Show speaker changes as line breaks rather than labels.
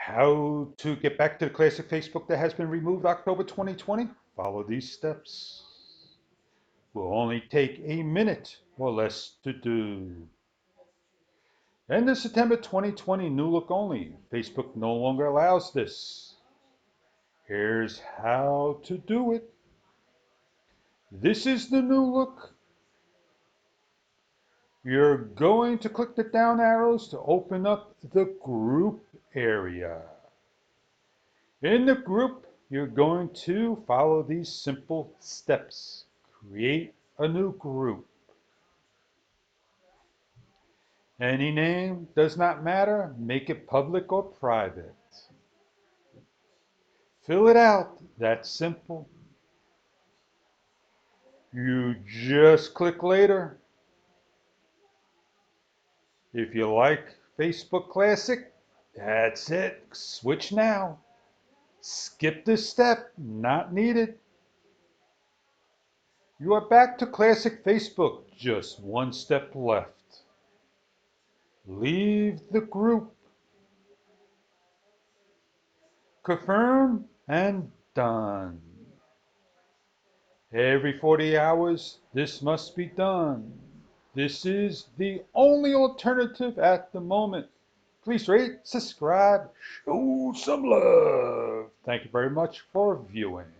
How to get back to the classic Facebook that has been removed October 2020? Follow these steps. Will only take a minute or less to do. End of September 2020, new look only. Facebook no longer allows this. Here's how to do it. This is the new look. You're going to click the down arrows to open up the group area. In the group, you're going to follow these simple steps. Create a new group. Any name does not matter. Make it public or private. Fill it out. That's simple. You just click later. If you like Facebook Classic, that's it. Switch now. Skip this step. Not needed. You are back to Classic Facebook. Just one step left. Leave the group. Confirm and done. Every 40 hours, this must be done. This is the only alternative at the moment. Please rate, subscribe, show some love. Thank you very much for viewing.